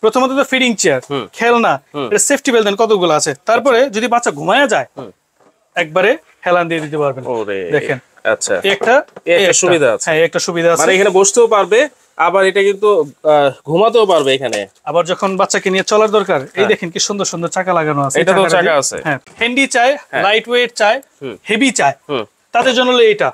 প্রথমত তো feeding chair, খেলনা, এটা সেফটি বেল্ট দেন কতগুলো আছে। তারপরে যদি বাচ্চা ঘুমায়া যায় একবারে হেলান দিয়ে দিতে পারবেন। দেখেন আচ্ছা, একটা সুবিধা আছে। হ্যাঁ, একটা সুবিধা আছে, মানে এখানে বসতেও পারবে, আবার এটা কিন্তু ঘুমাতেও পারবে এখানে। আবার যখন বাচ্চাকে নিয়ে চলার দরকার, এই দেখেন কি সুন্দর সুন্দর চাকা লাগানো আছে। এটা তো চাকা আছে। হ্যাঁ, হ্যান্ডি চাই, লাইট ওয়েট চাই, হেভি চাই, তাদের জন্য এটা।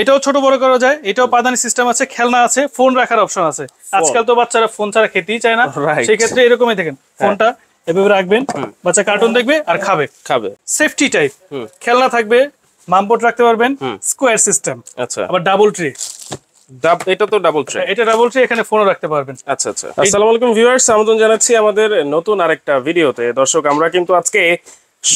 এটাও ছোট বড় করা যায়, এটাও পাদানি সিস্টেম আছে, খেলনা আছে, ফোন রাখার অপশন আছে। আজকাল তো বাচ্চারা ফোন ছাড়া খেতেই চায় না, সেই ক্ষেত্রে এরকমই দেখেন ফোনটা এভাবে রাখবেন, বাচ্চা কার্টুন দেখবে আর খাবে। সেফটি টাইপ খেলনা থাকবে, মামপট রাখতে পারবেন, স্কোয়ার সিস্টেম। আচ্ছা, আবার ডাবল ট্রে, এটা তো ডাবল ট্রে, এটা ডাবল ট্রে, এখানে ফোনও রাখতে পারবেন। আচ্ছা আচ্ছা। আসসালামু আলাইকুম ভিউয়ার্স, আমন্ত্রণ জানাচ্ছি আমাদের নতুন আরেকটা ভিডিওতে। দর্শক, আমরা কিন্তু আজকে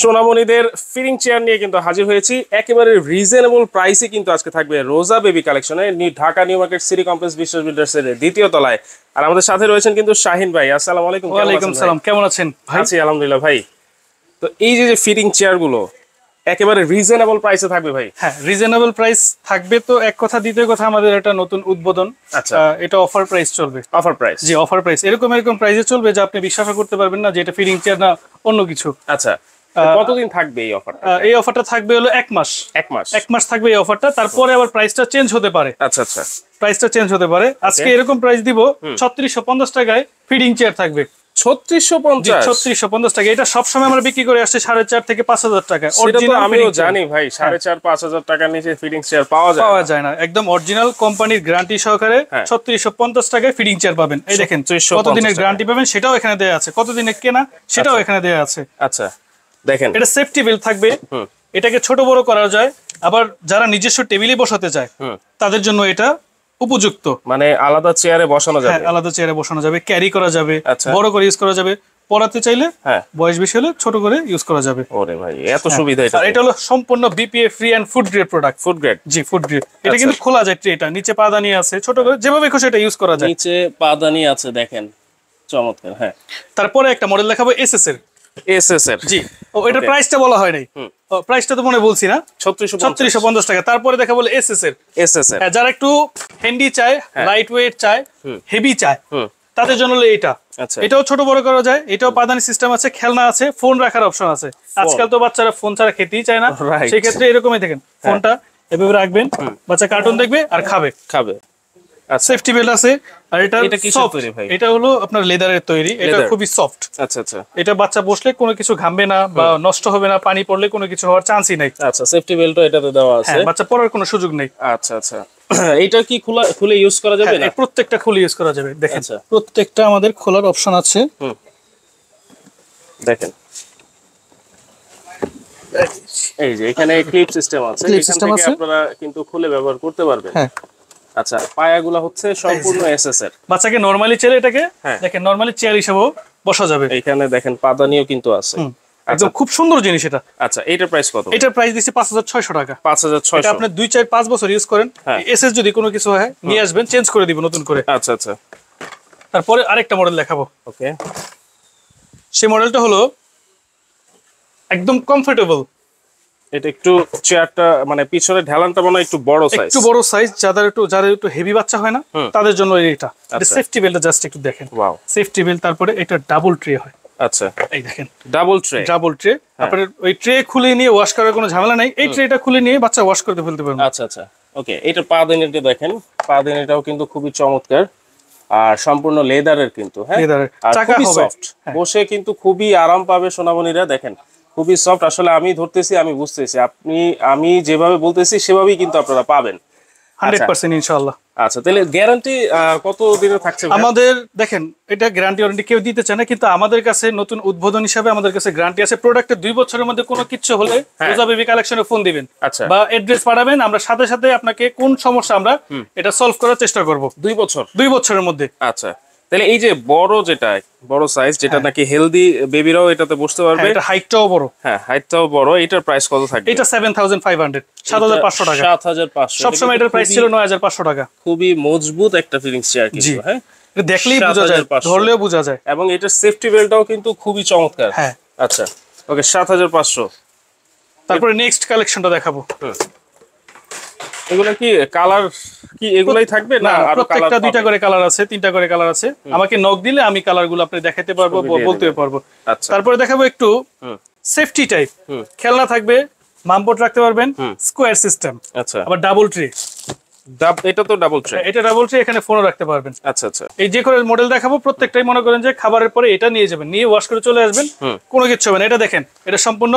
সোনামণিদের ফিডিং চেয়ার নিয়ে কিন্তু হাজির হয়েছি। একেবারে রিজনেবল প্রাইসে কিন্তু আজকে থাকবে রোজা বেবি কালেকশনে, Dhaka new market city complex বিশ্বাস বিল্ডার্স এর দ্বিতীয় তলায়। আর আমাদের সাথে রয়েছেন কিন্তু শাহিন ভাই। আসসালামু আলাইকুম। ওয়ালাইকুম সালাম, কেমন আছেন ভাই? আছি আলহামদুলিল্লাহ ভাই। তো এই যে ফিডিং চেয়ার গুলো একেবারে রিজনেবল প্রাইসে থাকবে ভাই? হ্যাঁ, রিজনেবল প্রাইস থাকবে। তো এক কথা, দ্বিতীয় কথা, আমাদের এটা নতুন উদ্বোধন। আচ্ছা, এটা অফার প্রাইস চলবে। Offer price? জি, অফার প্রাইস এরকম প্রাইসে চলবে যে আপনি বিশ্বাস করতে পারবেন না যে এটা ফিডিং চেয়ার না অন্য কিছু। আচ্ছা, কতদিন থাকবে এই অফারটা? এই অফারটা থাকবে হলো 1 মাস। 1 মাস থাকবে এই অফারটা, তারপরে আবার প্রাইসটা চেঞ্জ হতে পারে। আচ্ছা আচ্ছা, প্রাইসটা চেঞ্জ হতে পারে। আজকে এরকম প্রাইস দিব 3650 টাকায় ফিডিং চেয়ার থাকবে। 3650 টাকা। এটা সবসময় আমরা বিক্রি করে আসছি 4.5 থেকে 5000 টাকা। আমিও জানি ভাই, 4.5-5,000 টাকার নিচে ফিডিং চেয়ার পাওয়া যায় না। একদম অরিজিনাল কোম্পানির গ্যারান্টি সহকারে 3650 টাকায় ফিডিং চেয়ার পাবেন। এই দেখেন কতদিনের গ্যারান্টি পাবেন সেটাও এখানে দেয়া আছে, কতদিনের কেনা সেটাও এখানে দেয়া আছে। আচ্ছা, দেখেন এটা সেফটি বেল্ট থাকবে, এটাকে ছোট বড় করা যায়। আবার যারা নিজস্ব টেবিলে বসাতে চায় তাদের জন্য এটা উপযুক্ত। মানে আলাদা চেয়ারে বসানো যাবে? আলাদা চেয়ারে বসানো যাবে, ক্যারি করা যাবে, বড় করে ইউজ করা যাবে, পড়াতে চাইলে বয়স বেশি হলে ছোট করে ইউজ করা যাবে। ওরে ভাই, এত সুবিধা! এটা হলো সম্পূর্ণ BPA free and food grade product. Food grade? জি, ফুড গ্রেড। এটা কিন্তু খোলা যায়, ট্রেটা নিচে পাদানি আছে, ছোট করে যেভাবে খুশি এটা ইউজ করা যায়। নিচে পাদানি আছে, দেখেন চমৎকার। হ্যাঁ, তারপরে একটা মডেল দেখাবো এসএস এর। জি, এটার প্রাইসটা বলা হয় নাই, প্রাইসটা তো মনে বলছি না, 3650 টাকা। তারপরে দেখা বলে এসএস এর। যারা একটু হ্যান্ডি চায়, লাইট ওয়েট চায়, হেভি চায়, তাদের জন্য এটা। এটাও ছোট বড় করা যায়, এটাও পাদানি সিস্টেম আছে, খেলনা আছে, ফোন রাখার অপশন আছে। আজকাল তো বাচ্চারা ফোন ছাড়া খেতেই চায় না, সেই ক্ষেত্রে এরকমই দেখেন ফোনটা এভাবে রাখবেন, বাচ্চা কার্টুন দেখবে আর খাবে। সেফটি বেল্ট আছে। আর এটা কি সফট? এটা হলো আপনার লেদারের তৈরি, এটা খুবই সফট। আচ্ছা আচ্ছা, এটা বাচ্চা বসলে কোনো কিছু ঘামবে না বা নষ্ট হবে না, পানি পড়লে কোনো কিছু হওয়ার চান্সই নাই। আচ্ছা, সেফটি বেল্টও এটাতে দেওয়া আছে, বাচ্চা পড়ার কোনো সুযোগ নেই। আচ্ছা আচ্ছা, এইটা কি খুলে ইউজ করা যাবে না? প্রত্যেকটা খুলে ইউজ করা যাবে। দেখেন প্রত্যেকটা আমাদের খোলার অপশন আছে। দেখেন এই যে এখানে ক্লিপ সিস্টেম আছে, এখান থেকে আপনারা কিন্তু খুলে ব্যবহার করতে পারবেন। আচ্ছা, পায়াগুলো হচ্ছে সম্পূর্ণ এসএস এর। বাচ্চাকে নরমালি চেয়ার, এটাকে দেখেন নরমালি চেয়ার হিসেবেও বসা যাবে। এখানে দেখেন পাদানিও কিন্তু আছে, একদম খুব সুন্দর জিনিস এটা। আচ্ছা, এটার প্রাইস কত? এটার প্রাইস দিছি 5600 টাকা। 5600? এটা আপনি 2-4-5 বছর ইউজ করেন, এসএস যদি কোনো কিছু হয় নিয়ে আসবেন, চেঞ্জ করে দিব নতুন করে। আচ্ছা আচ্ছা, তারপরে আরেকটা মডেল দেখাবো। ওকে, সেই মডেলটা হলো একদম কমফোর্টেবল। এটা একটু চেয়ারটা মানে পিছনে ঢালানটা মনে হয় একটু বড় সাইজ, যারা একটু হেভি বাচ্চা হয় না তাদের জন্য এটা। সেফটি বেল্টটা জাস্ট একটু দেখেন। Wow, safety belt. তারপরে এটা ডাবল ট্রে হয়। আচ্ছা, এই দেখেন ডাবল ট্রে। আপনার ওই ট্রে খুলে নিয়ে ওয়াশ করার কোনো ঝামেলা নাই, এই ট্রেটা খুলে নিয়ে বাচ্চা ওয়াশ করতে ফেলতে পারবে। আচ্ছা আচ্ছা, ওকে। এটা পাদানিটা দেখেন, পাদানিটাও কিন্তু খুবই চমৎকার আর সম্পূর্ণ লেদারের কিন্তু। হ্যাঁ, চাকা সফট, বসে কিন্তু খুবই আরাম পাবে সোনামণিরা। দেখেন খুবই সফট। আসলে আমি ধরতেছি, আমি বুঝতেছি, আমি যেভাবে বলতেছি সেভাবেই কিন্তু আপনারা পাবেন 100% ইনশাআল্লাহ। আচ্ছা, তাহলে গ্যারান্টি কত দিনের থাকছে আমাদের? দেখেন এটা গ্যারান্টি ওয়ারেন্টি কেউ দিতে চায় না, কিন্তু আমাদের কাছে নতুন উদ্বোধন হিসাবে আমাদের কাছে গ্যারান্টি আছে। প্রোডাক্টের 2 বছরের মধ্যে কোনো কিছু হলে রোজা বেবি কালেকশনে ফোন দিবেন বা অ্যাড্রেস পাঠাবেন, আমরা সাথে সাথে আপনাকে কোন সমস্যা আমরা এটা সলভ করার চেষ্টা করব। 2 বছরের মধ্যে। আচ্ছা, তাহলে এই যে বড় সাইজ যেটা নাকি হেলদি বেবিরাও এটাতে বসতে পারবে, এটা হাইটটাও বড়। হ্যাঁ, হাইটটাও বড়। এটার প্রাইস কত থাকবে? এটা 7500, 7500 টাকা। 7500। সবসময় এটার প্রাইস ছিল 9500 টাকা। খুবই মজবুত একটা ফিলিং চেয়ার কিন্তু। হ্যাঁ, এটা দেখলেই বোঝা যায়, ধরলেও বোঝা যায়। এবং এটার সেফটি বেল্টটাও কিন্তু খুবই চমৎকার। হ্যাঁ, আচ্ছা, ওকে, 7500। তারপরে নেক্সট কালেকশনটা দেখাবো। এগুলো কি কালার কি এগুলাই থাকবে না আরো প্রত্যেকটা দুইটা করে কালার আছে, তিনটা করে কালার আছে। আমাকে নক দিলে আমি কালারগুলো আপনি দেখাতে পারবো, বলতে পারবো। আচ্ছা, তারপরে দেখাবো একটু সেফটি টাইপ খেলনা থাকবে, মামপট রাখতে পারবেন, স্কোয়ার সিস্টেম। আচ্ছা, আবার ডাবল ট্রে, এটা তো ডাবল ট্রে। এটা ডাবল ট্রে, এখানে ফোনও রাখতে পারবেন। আচ্ছা আচ্ছা, এই যে করে মডেল দেখাবো প্রত্যেকটাই মনে করেন যে খাবারের পরে এটা নিয়ে যাবেন, নিয়ে ওয়াশ করে চলে আসবেন, কোনো কিছু হবে না। এটা দেখেন, এটা সম্পূর্ণ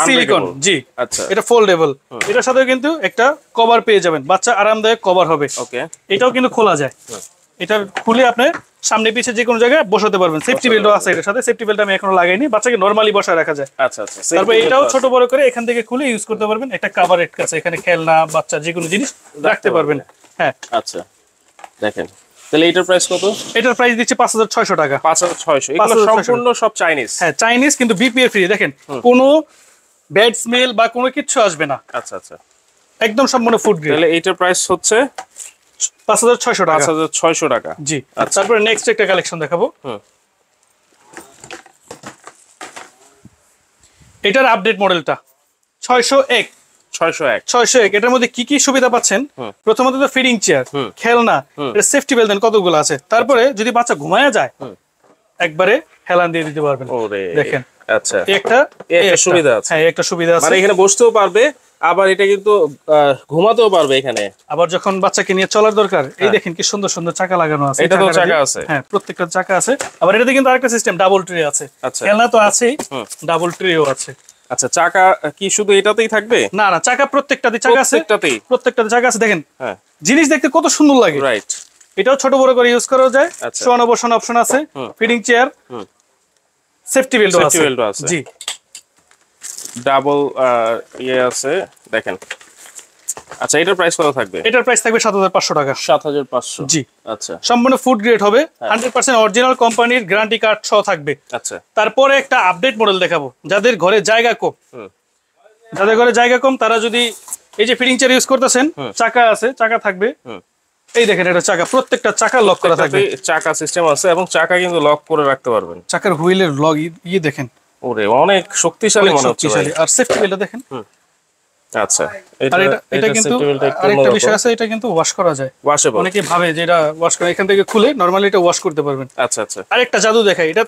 সিলিকন। জি, আচ্ছা, এটা ফোল্ডেবল। এটার সাথে কিন্তু একটা কভার পেয়ে যাবেন, বাচ্চা আরামদায়ক কভার হবে। ওকে, এটাও কিন্তু খোলা যায়, এটা খুলে আপনি সামনে পিছে যে কোনো জায়গায় বসাতে পারবেন। সেফটি বেল্টও আছে এটার সাথে, সেফটি বেল্ট আমি এখনো লাগাইনি, বাচ্চাকে নরমালি বসায় রাখা যায়। আচ্ছা আচ্ছা, তারপর এটাও ছোট বড় করে এখান থেকে খুলে ইউজ করতে পারবেন। একটা কাভারেট আছে, এখানে খেলনা বাচ্চা যে কোনো জিনিস রাখতে পারবেন। হ্যাঁ, আচ্ছা, দেখেন তাহলে এটার প্রাইস কত? এটার প্রাইস দিচ্ছে 5600 টাকা। 5600। এগুলো সম্পূর্ণ সব চাইনিজ। হ্যাঁ, চাইনিজ, কিন্তু বিপিএ ফ্রি। দেখেন কোনো ব্যাড স্মেল বা কোনো কিছু আসবে না। আচ্ছা আচ্ছা, একদম সম্পূর্ণ ফুড গ্রেড। তাহলে এইটার প্রাইস হচ্ছে 5600 টাকা। 5600 টাকা। জি, তারপরে নেক্সট একটা কালেকশন দেখাবো। এটার আপডেট মডেলটা 601। 601। এটার মধ্যে কি কি সুবিধা পাচ্ছেন? প্রথমত তো ফিডিং চেয়ার, খেলনা, এটা সেফটি বেল্ট দেন কতগুলো আছে। তারপরে যদি বাচ্চা ঘুমায়া যায় একবারে হেলান দিয়ে দিতে পারবেন। দেখেন, আচ্ছা, একটা সুবিধা আছে। হ্যাঁ, একটা সুবিধা আছে, মানে এখানে বসতেও পারবে, আবার এটা কিন্তু ঘুমাতেও পারবে এখানে। আবার যখন বাচ্চাকে নিয়ে চলার দরকার, এই দেখেন কি সুন্দর সুন্দর চাকা লাগানো আছে। এটা তো চাকা আছে। হ্যাঁ, প্রত্যেকটা চাকা আছে। আবার এটাতে কিন্তু আরেকটা সিস্টেম, ডাবল ট্রে আছে। খেলনা তো আছেই, ডাবল ট্রেও আছে। আচ্ছা, চাকা কি শুধু এটাতেই থাকবে? না না, চাকা প্রত্যেকটাতে চাকা আছে, প্রত্যেকটাতে চাকা আছে। দেখেন, হ্যাঁ, জিনিস দেখতে কত সুন্দর লাগে। রাইট, এটাও ছোট বড় করে ইউজ করা যায়। শোয়ানো বসানো অপশন আছে, ফিডিং চেয়ার, সেফটি বেল্ট আছে। জি, ডাবল ইয়ে আছে, দেখেন। আচ্ছা, এটার প্রাইস কত থাকবে? এটার প্রাইস থাকবে 7500 টাকা। 7500। জি, আচ্ছা, সম্পূর্ণ ফুড গ্রেড হবে, 100% অরিজিনাল কোম্পানির গ্যারান্টি কার্ড সহ থাকবে। আচ্ছা, তারপরে একটা আপডেট মডেল দেখাবো। যাদের ঘরে জায়গা কম, তারা যদি এই যে ফিডিং চেয়ার ইউজ করতেছেন, চাকা আছে, চাকা থাকবে। এই দেখেন, এটা চাকা, প্রত্যেকটা চাকা লক করা থাকবে, চাকা সিস্টেম আছে, এবং চাকা কিন্তু লক করে রাখতে পারবেন। চাকার হুইলের লক দেখেন, ওরে অনেক শক্তিশালী মনে হচ্ছে ভাই। আর সেফটি বেল্ট দেখেন। আচ্ছা, আর এটা কিন্তু আরেকটা বিষয় আছে, এটা কিন্তু ওয়াশ করা যায়। ওয়াশেবল। অনেকে ভাবে যে এটা ওয়াশ করা, এখান থেকে খুলে নরমালি এটা ওয়াশ করতে পারবেন। আচ্ছা আচ্ছা, আরেকটা জাদু দেখাই, এটা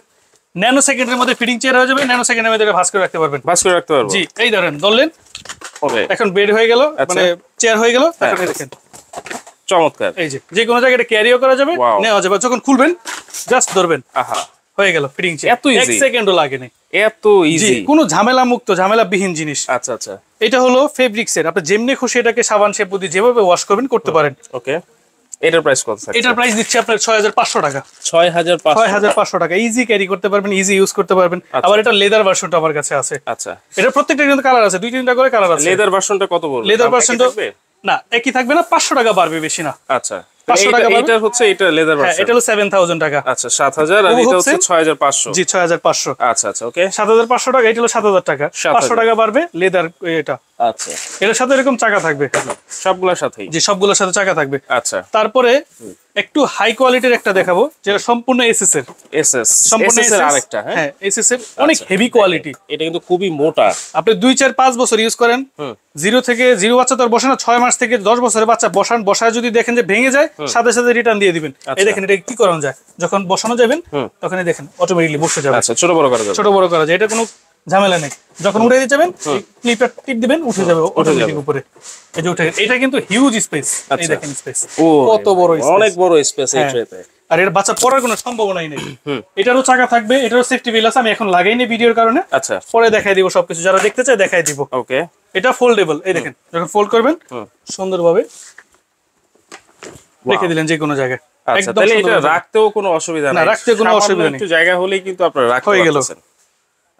ন্যানো সেকেন্ডের মধ্যে ফিডিং চেয়ার হয়ে যাবে, ন্যানো সেকেন্ডের মধ্যে এটা ভাঁজ করে রাখতে পারবেন। ভাঁজ করে রাখতে পারবো। জি, এই ধরেন ধরলেন, ওকে, এখন বেড হয়ে গেল, মানে চেয়ার হয়ে গেল। তারপরে দেখেন, চমৎকার। এই যে কোনো জায়গায় এটা ক্যারিও করা যাবে, নেওয়া যাবে। যখন খুলবেন জাস্ট ধরবেন, আহা, হয়ে গেল ফিডিং চেয়ার। এত ইজি, 1 সেকেন্ডও লাগে না, এত ইজি, কোনো ঝামেলা মুক্ত, ঝামেলাবিহীন জিনিস। আচ্ছা আচ্ছা, এটা হলো ফেব্রিক্সের, আপনি যেমনি খুশি এটাকে সাবান শ্যাম্পু দিয়ে যেভাবে ওয়াশ করবেন করতে পারেন। ওকে, এটার প্রাইস কত থাকবে? এটার প্রাইস দিচ্ছি আপনার 6500 টাকা। 6500 টাকা, ইজি ক্যারি করতে পারবেন, ইজি ইউজ করতে পারবেন। আবার এটা লেদার ভার্সনটা আমার কাছে আছে। আচ্ছা, এটা প্রত্যেকটা কিন্তু কালার আছে, 2-3টা করে কালার আছে। লেদার ভার্সনটা কত পড়বে? লেদার ভার্সনটা না একই থাকবে না, 500 টাকা বাড়বে, বেশি না। আচ্ছা, 500 টাকা। এটা হচ্ছে এটা লেদার ভার্সন। এটা হলো 7000 টাকা। আচ্ছা, 7000, আর এটা হচ্ছে 6500। জি, 6500। আচ্ছা আচ্ছা, ওকে, 7500 টাকা। এটা হলো 7000 টাকা, 500 টাকা বাড়বে লেদার এটা। আচ্ছা, এর সাথে এরকম চাকা থাকবে সবগুলোর সাথেই। জি, সবগুলোর সাথে চাকা থাকবে। আচ্ছা, তারপরে একটু হাই কোয়ালিটির একটা দেখাবো, যেটা সম্পূর্ণ এসএস এর। সম্পূর্ণ এসএস এর আরেকটা, হ্যাঁ, এসএস এর অনেক হেভি কোয়ালিটি। এটা কিন্তু খুবই মোটা। আপনি 2-4-5 বছর ইউজ করেন, জিরো বাচ্চা তো আর বসে না, 6 মাস থেকে 10 বছরের বাচ্চা বসায় যদি দেখেন যে ভেঙে যায়, সাথে সাথে রিটার্ন দিয়ে দিবেন। এই দেখেন, এটা কি করানো যায়, যখন বসানো যাবেন তখন দেখেন অটোমেটিক্যালি বসে যাবে। আচ্ছা, ছোট বড় করা যায়, এটা কোনো ঝামেলা নেই। যখন উঠে দিতে যাবেন, ক্লিপটা টিপ দিবেন, উঠে যাবে অটোমেটিক উপরে। এই যে উঠে, এটা কিন্তু হিউজ স্পেস। এই দেখেন স্পেস কত বড়, অনেক বড় স্পেস এই ট্রেতে। আর এর বাচ্চা পড়ার কোনো সম্ভাবনাই নেই। এটারও চাকা থাকবে, এটারও সেফটি বেল আছে। আমি এখন লাগাইনি ভিডিওর কারণে, আচ্ছা, পরে দেখাই দিব সবকিছু, যারা দেখতে চায় দেখাই দিব। ওকে, এটা ফোল্ডেবল। এই দেখেন, যখন ফোল্ড করবেন সুন্দরভাবে রেখে দিলেন যে কোনো জায়গায়। আচ্ছা, তাহলে এটা রাখতেও কোনো অসুবিধা নাই, রাখতে কোনো অসুবিধা নেই, একটু জায়গা হলেই কিন্তু আপনারা রাখতে পারছেন।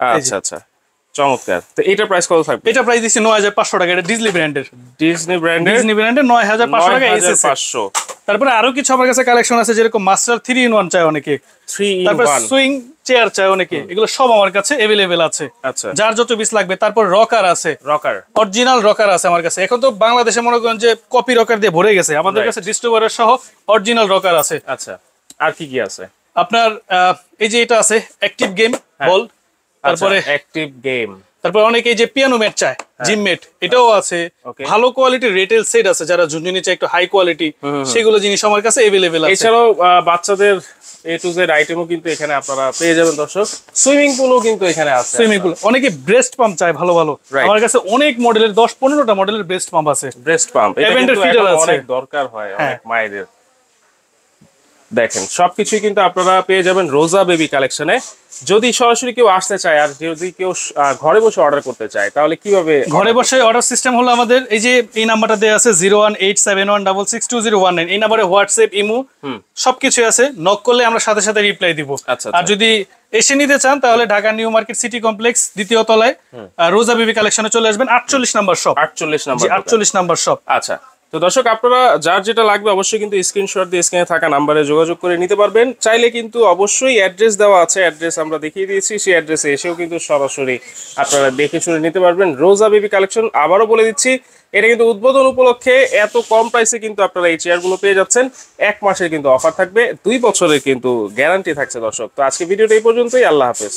আচ্ছা আচ্ছা, চমৎকার। তো এটার প্রাইস কত থাকবে? এটা প্রাইস দিচ্ছি 9500 টাকা। এটা ডিজনি ব্র্যান্ডের। 9500 টাকা এসএস। তারপরে আরো কিছু আমার কাছে কালেকশন আছে, যেরকম মাস্টার 3-in-1 চাই অনেকে, 3-in-1, তারপর সুইং চেয়ার চাই অনেকে, এগুলো সব আমার কাছে अवेलेबल আছে। আচ্ছা, যার যত পিস লাগবে। তারপর রকার আছে, অরিজিনাল রকার আছে আমার কাছে। এখন তো বাংলাদেশে মনে করেন যে কপি রকার দিয়ে ভরে গেছে, আমাদের কাছে ডিস্ট্রিবিউটর সহ অরিজিনাল রকার আছে। আচ্ছা, আর কি কি আছে আপনার? এই যে এটা আছে অ্যাক্টিভ গেম বল, তারপরে অ্যাক্টিভ গেম, তারপর অনেকে যে পিয়ানো ম্যাট চায়, জিম ম্যাট, এটাও আছে। ভালো কোয়ালিটির রিটেল সেট আছে, যারা ঝুনঝুনি চায় একটু হাই কোয়ালিটি, সেগুলো জিনিস আমার কাছে अवेलेबल আছে। এছাড়াও বাচ্চাদের A to Z আইটেমও কিন্তু এখানে আপনারা পেয়ে যাবেন দর্শক। সুইমিং পুলও কিন্তু এখানে আছে। সুইমিং পুল, অনেকে ব্রেস্ট পাম্প চায় ভালো ভালো, আমার কাছে অনেক মডেলের 10-15টা মডেলের ব্রেস্ট পাম্প আছে। ব্রেস্ট পাম্প এটা Evander কিন্তু feeder এখন আছে। অনেক দরকার হয় অনেক মায়েদের। দেখেন সবকিছুই কিন্তু আপনারা পেয়ে যাবেন রোজা বেবি কালেকশনে। যদি সরাসরি কেউ আসতে চায় আর যদি কেউ ঘরে বসে অর্ডার করতে চায় তাহলে কিভাবে? ঘরে বসে অর্ডার সিস্টেম হলো আমাদের এই যে এই নাম্বারটা দেওয়া আছে 01871662019, এই নাম্বারে হোয়াটসঅ্যাপ, ইমো সবকিছু আছে। নক করলে আমরা সাথে সাথে রিপ্লাই দিব। আর যদি এসে নিতে চান তাহলে Dhaka new market city complex দ্বিতীয় তলায় রোজা বেবি কালেকশনে চলে আসবেন। 48 নাম্বার শপ। 48 number shop. আচ্ছা, তো দর্শক আপনারা যার যেটা লাগবে অবশ্যই কিন্তু স্ক্রিনশট দিয়ে স্ক্রিনে থাকা নাম্বারে যোগাযোগ করে নিতে পারবেন। চাইলে কিন্তু অবশ্যই অ্যাড্রেস দেওয়া আছে, অ্যাড্রেস আমরা দেখিয়ে দিয়েছি, সেই অ্যাড্রেসে এসেও কিন্তু সরাসরি আপনারা দেখে শুনে নিতে পারবেন। রোজা বেবি কালেকশন আবারও বলে দিচ্ছি, এটা কিন্তু উদ্বোধন উপলক্ষে এত কম প্রাইসে কিন্তু আপনারা এই চেয়ারগুলো পেয়ে যাচ্ছেন। 1 মাসের কিন্তু অফার থাকবে, 2 বছরের কিন্তু গ্যারান্টি থাকছে দর্শক। তো আজকে ভিডিওটা এই পর্যন্তই, আল্লাহ হাফেজ।